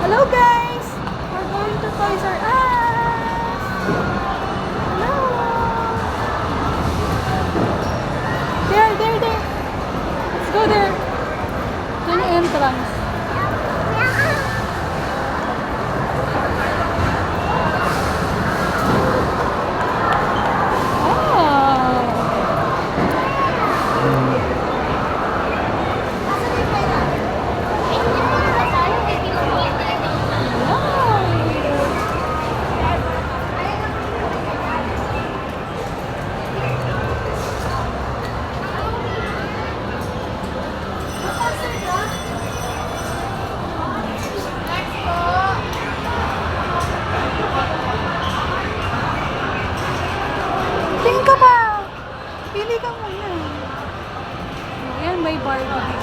Hello guys! We're going to Toys R Us! Hello! There! Let's go there! Yan yung entrance. Tingin ka pa! Pili ka muna. Ayan, may Barbie.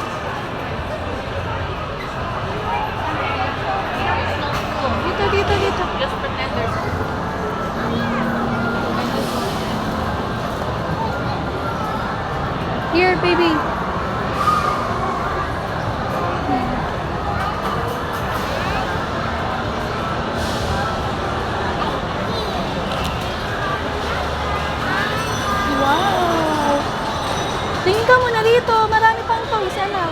Dito. Just pretend there's Here, baby. Wow! Tingin ka muna dito. Marami pang toys, anak.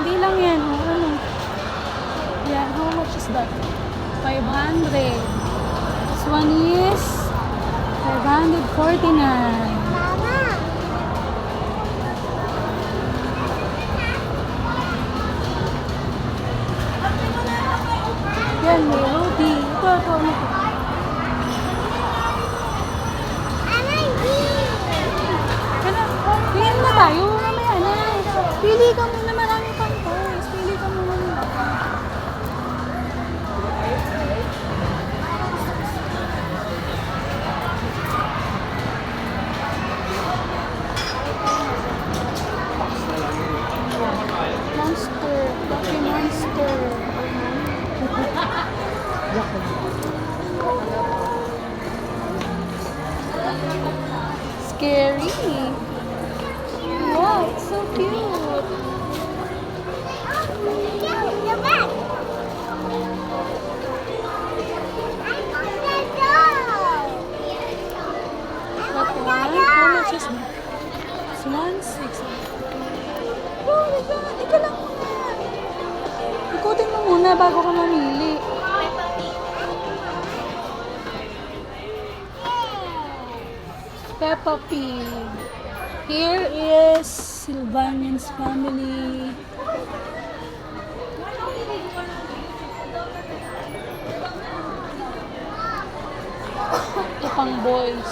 Hindi lang yan. Oh, ano? Yan, how much is that? 500. This one is 549. Yan, may Rudy. Ito. Pili na tayo. Mamaya na. Pili ka muna. Marami pang toys. Pili ka muna. Monster. Lucky Monster. Scary. Wow, it's so cute. That one, how much is that? It's 1.6. Oh, ika lang muna. Ikutin mo muna bago ka mamili. Peppa Pig. Here is Sylvanian's family. Ito pang boys.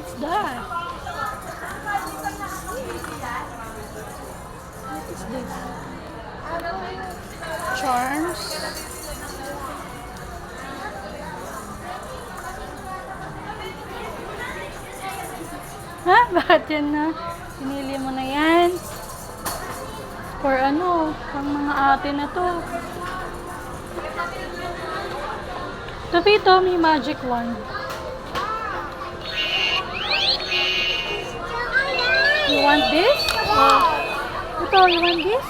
What's that? What is this? Charms. Ha? Bakit yan na? Pinili mo na yan? For ano? Pang mga ate na to. Ito, may magic wand. You want this? Ito, you want this?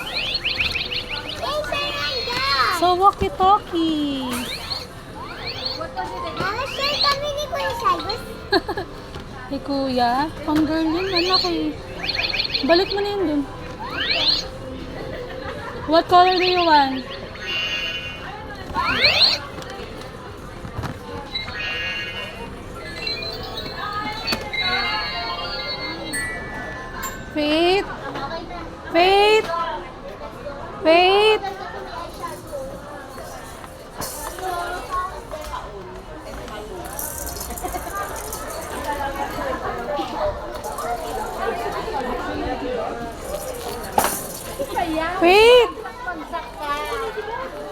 So, walkie-talkie. Hey, kuya. Pang girl yun. Anak eh. Balik mo na yun dun. What color do you want?